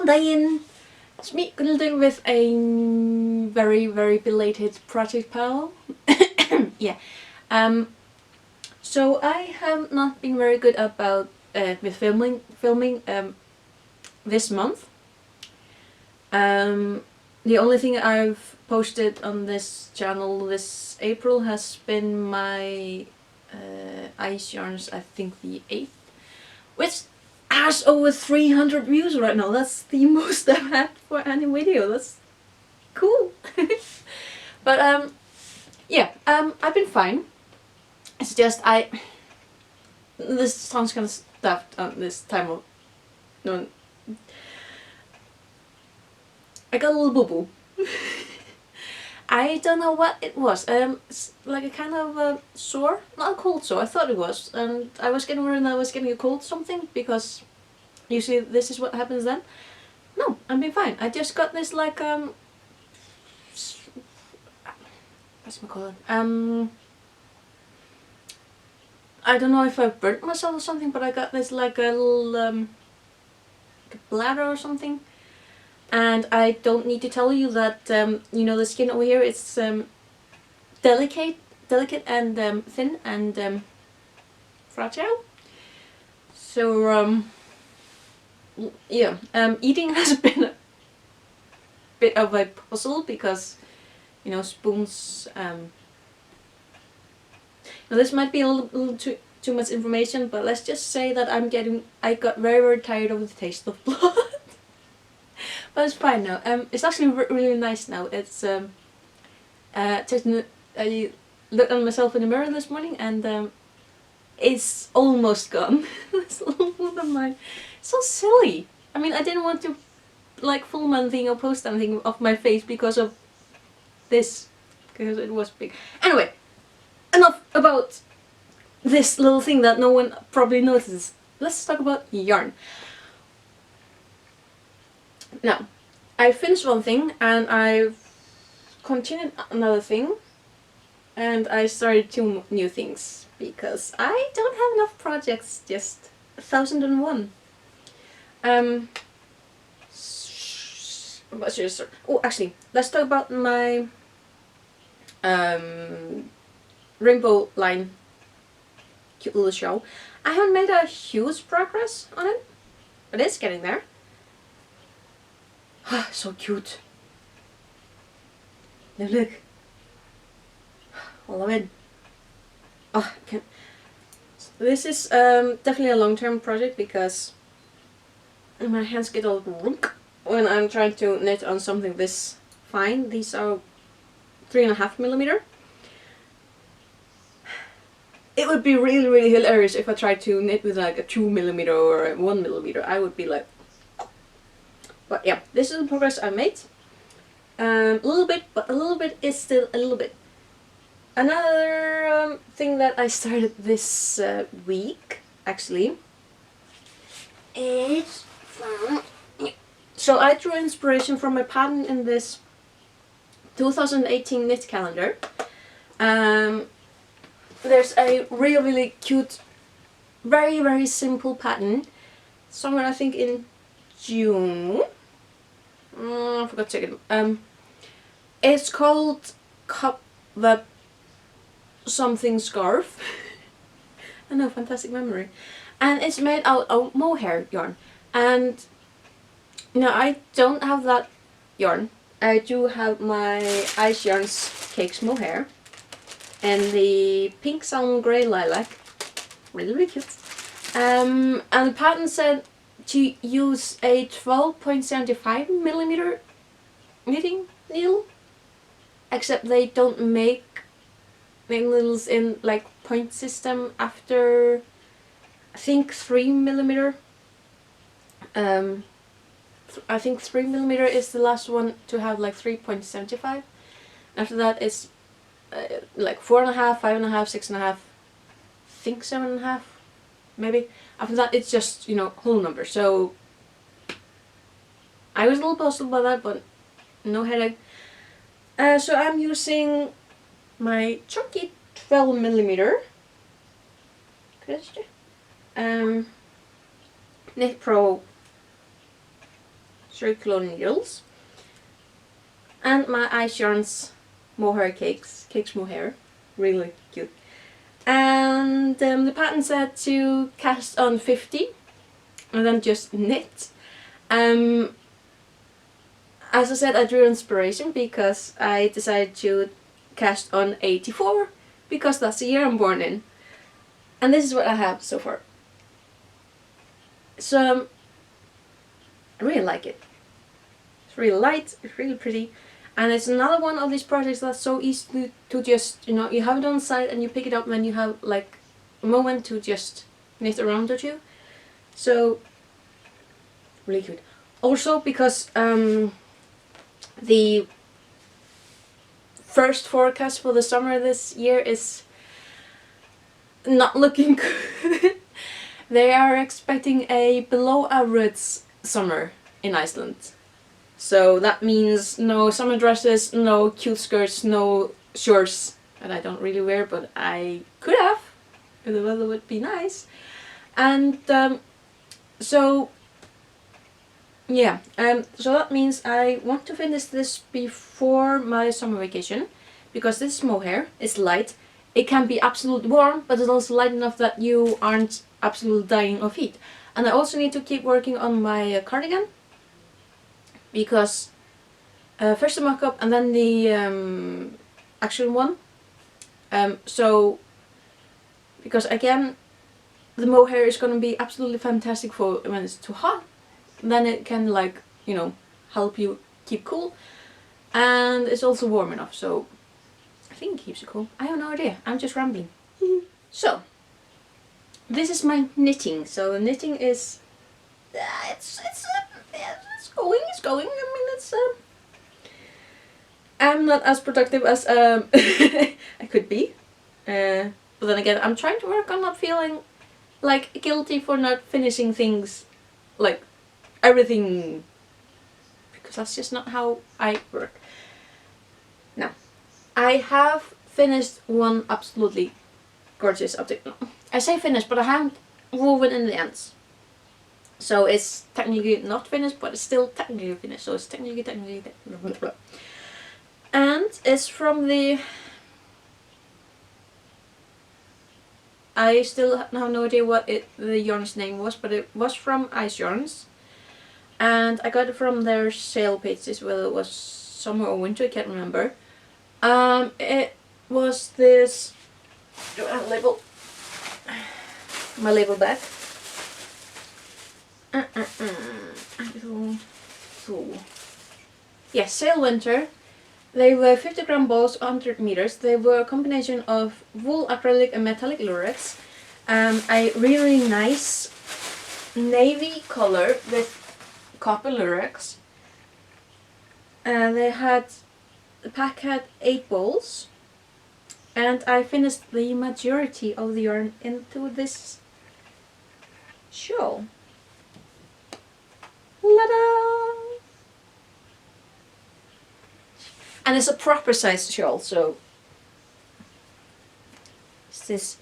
Góðan daginn! It's me, Gunildur, with a very belated project pal. Yeah. So I have not been very good about with filming this month. The only thing I've posted on this channel this April has been my ice yarns, I think the 8th, which has over 300 views right now. That's the most I've had for any video. That's cool. But yeah, I've been fine. It's just this sounds kind of stuffed on this time of no. I got a little boo-boo. I don't know what it was. It's like a kind of sore, not a cold sore. I thought it was, and I was getting worried I was getting a cold something, because usually this is what happens then. No, I'm being fine. I just got this like what's it called? I don't know if I burnt myself or something, but I got this like a little like a bladder or something. And I don't need to tell you that you know, the skin over here is delicate and thin and fragile. So yeah, eating has been a bit of a puzzle, because you know, spoons. Now this might be a little too much information, but let's just say that I got very tired of the taste of blood. But it's fine now. It's actually really nice now. It's I looked at myself in the mirror this morning, and it's almost gone. This little one of mine. So silly. I mean, I didn't want to like film anything or post anything of my face because of this, because it was big. Anyway, enough about this little thing that no one probably notices. Let's talk about yarn. Now, I finished one thing and I've continued another thing, and I started 2 new things because I don't have enough projects, just 1001. Oh, actually, let's talk about my rainbow line cute little show. I haven't made a huge progress on it, but it's getting there. So cute. Look. I love it. Oh, I can't. This is definitely a long-term project, because my hands get all wonk when I'm trying to knit on something this fine. These are 3.5mm. It would be really hilarious if I tried to knit with like a 2mm or a 1mm. I would be like... But yeah, this is the progress I made. A little bit, but a little bit is still a little bit. Another thing that I started this week, actually, is from... So I drew inspiration from my pattern in this 2018 knit calendar. There's a really cute, very simple pattern, somewhere I think in June. I forgot to check it. It's called Cobweb something scarf. I know, fantastic memory. And it's made out of mohair yarn. And no, I don't have that yarn. I do have my Ice Yarns Cakes mohair and the pink salmon grey lilac. Really cute. And the pattern said to use a 12.75mm knitting needle, except they don't make knitting needles in like point system after I think 3mm. I think 3mm is the last one to have like 3.75. After that it's like 4.5, 5.5, 6.5, I think 7.5 maybe. After that it's just, you know, whole number. So I was a little puzzled by that, but no headache. So I'm using my chunky 12mm Knit Pro circular needles, and my Ice Yarns mohair cakes mohair, really cute. And the pattern said to cast on 50 and then just knit. As I said, I drew inspiration because I decided to cast on 84 because that's the year I'm born in. And this is what I have so far. So I really like it. It's really light, it's really pretty. And it's another one of these projects that's so easy to just, you know, you have it on the side and you pick it up when you have like a moment to just knit a round or two. So, really cute. Also because the first forecast for the summer this year is not looking good. They are expecting a below average summer in Iceland. So that means no summer dresses, no cute skirts, no shorts that I don't really wear, but I could have if the weather would be nice. And so yeah, so that means I want to finish this before my summer vacation, because this mohair is light. It can be absolutely warm, but it's also light enough that you aren't absolutely dying of heat. And I also need to keep working on my cardigan, because first the mock-up and then the actual one. So, because again, the mohair is going to be absolutely fantastic for when it's too hot. Then it can, like, you know, help you keep cool. And it's also warm enough, so I think it keeps you cool. I have no idea, I'm just rambling. So, this is my knitting. So knitting is, it's going. I mean, it's I'm not as productive as I could be, but then again, I'm trying to work on not feeling like guilty for not finishing things, like everything, because that's just not how I work. Now, I have finished one absolutely gorgeous object. I say finished, but I haven't woven in the ends. So it's technically not finished, but it's still technically finished. So it's technically blah, blah, blah. And it's from the... I still have no idea what the yarn's name was, but it was from Ice Yarns. And I got it from their sale pages, whether it was summer or winter, I can't remember. It was this... Do I have a label? My label back. Yes, sale winter. They were 50-gram balls, 100 meters. They were a combination of wool, acrylic and metallic lurex. A really nice navy color with copper lurex. The pack had 8 balls. And I finished the majority of the yarn into this shawl. Ta-da! And it's a proper size shawl, so it's this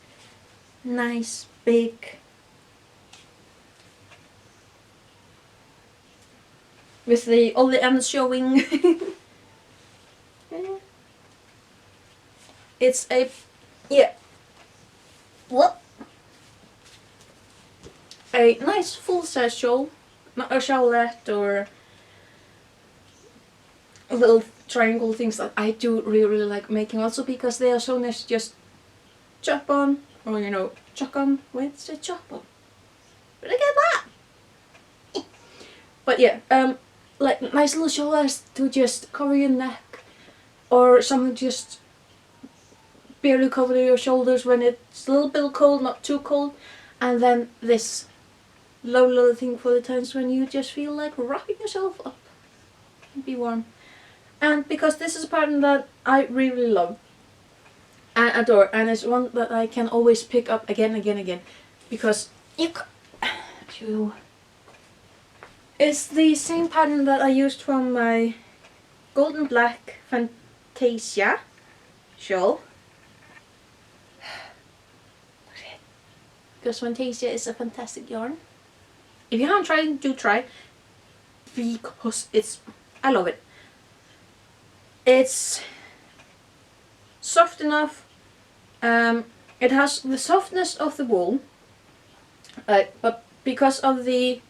nice big with all the ends showing. It's a a nice full-size shawl, not a shawlette or little triangle things that I do really like making, also because they are so nice to just chop on, or you know, chuck on. Wait, it's a chop on. But I get that. But yeah, like nice little shawlettes to just cover your neck, or something just barely cover your shoulders when it's a little bit cold, not too cold, and then this lovely little thing for the times when you just feel like wrapping yourself up and be warm. And because this is a pattern that I really love and adore, and it's one that I can always pick up again, because it's the same pattern that I used from my Golden Black Fantasia shawl. Because Fantasia is a fantastic yarn. If you haven't tried it, do try. because I love it. It's soft enough. It has the softness of the wool, but because of the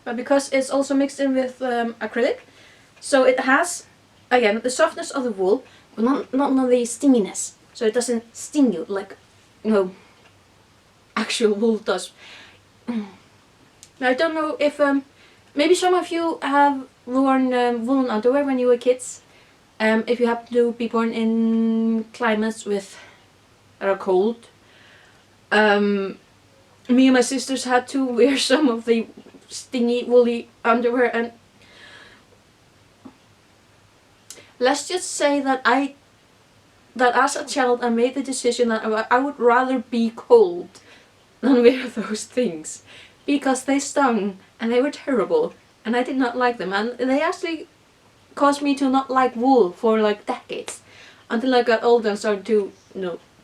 but because it's also mixed in with acrylic, so it has again the softness of the wool, but not the stinginess. So it doesn't sting you like actual wool does. I don't know if maybe some of you have worn woolen underwear when you were kids. If you happen to be born in climates that are cold. Me and my sisters had to wear some of the stingy woolly underwear, and let's just say that as a child I made the decision that I would rather be cold than wear those things, because they stung and they were terrible and I did not like them, and they actually caused me to not like wool for like decades, until I got older and started to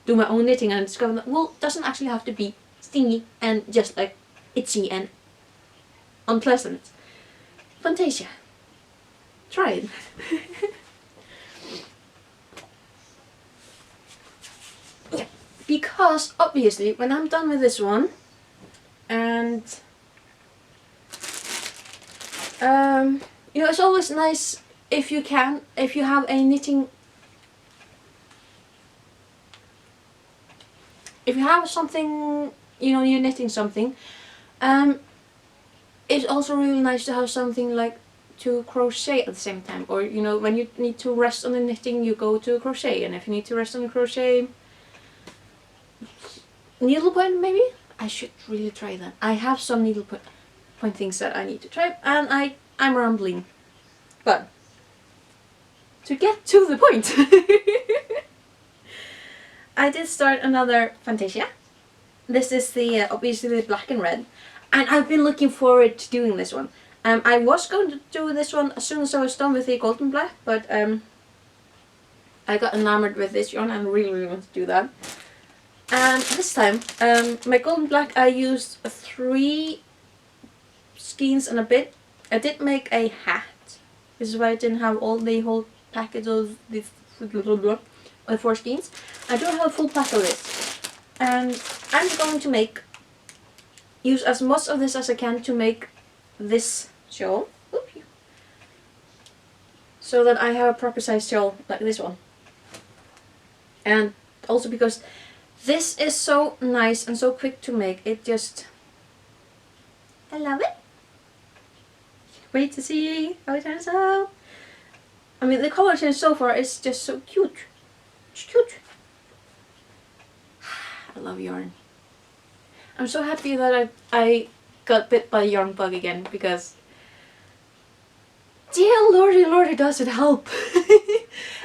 do my own knitting and discovered that wool doesn't actually have to be stingy and just like itchy and unpleasant. Fantasia. Try it. Yeah, because obviously when I'm done with this one, and it's always nice if you have a knitting, if you have something, you're knitting something, it's also really nice to have something like to crochet at the same time, or when you need to rest on the knitting you go to crochet, and if you need to rest on the crochet needlepoint, maybe I should really try that. I have some needlepoint things that I need to try, and I'm rambling, but to get to the point, I did start another Fantasia. This is the obviously the black and red, and I've been looking forward to doing this one. I was going to do this one as soon as I was done with the golden black, but I got enamored with this yarn and really want to do that. And this time, my golden black, I used 3 skeins and a bit. I did make a hat. This is why I didn't have the whole package of the 4 skeins. I do have a full pack of this, and I'm going to use as much of this as I can to make this shawl. Oops. So that I have a proper size shawl like this one. And also because this is so nice and so quick to make, I love it. Wait to see how it turns out. I mean, the color change so far is just so cute. It's cute. I love yarn. I'm so happy that I got bit by a yarn bug again, because dear lordy does it help.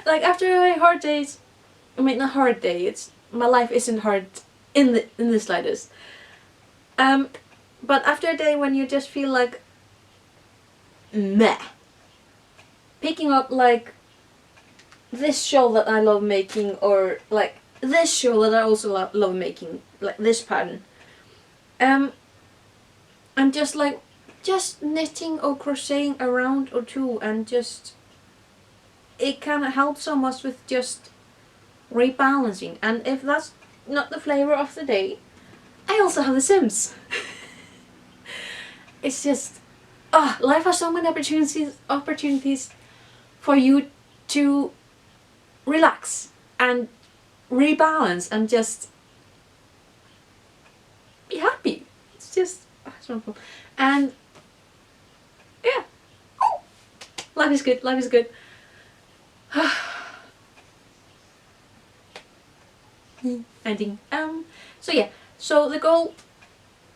Like after my hard days, I mean not hard day, my life isn't hard in the slightest. But after a day when you just feel like meh, picking up like this shawl that I love making, or like this shawl that I also love making, like this pattern, and just knitting or crocheting a round or 2, and it can help so much with just rebalancing. And if that's not the flavor of the day, I also have The Sims. It's just, life has so many opportunities for you to relax and rebalance and just be happy. It's just, it's wonderful. And yeah, life is good, life is good. Ending. So yeah, so the goal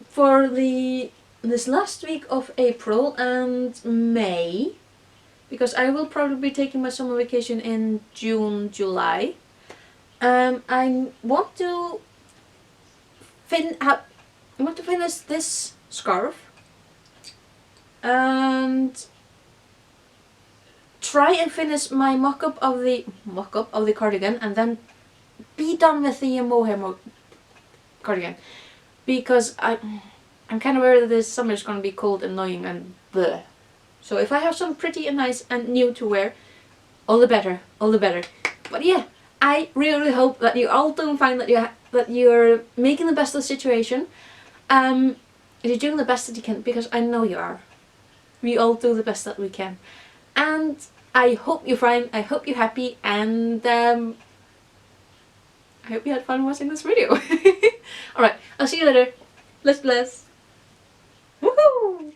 for this last week of April and May, because I will probably be taking my summer vacation in June, July, I want to finish this scarf and try and finish my mock-up of the cardigan, and then be done with the mohair cardigan, because I'm kind of aware that this summer is going to be cold, annoying, and bleh. So if I have some pretty and nice and new to wear, all the better, all the better. But yeah, I really hope that you all don't find that you're making the best of the situation. You're doing the best that you can, because I know you are. We all do the best that we can. And I hope you're fine, I hope you're happy, and I hope you had fun watching this video. Alright, I'll see you later. Bless bless. Woohoo!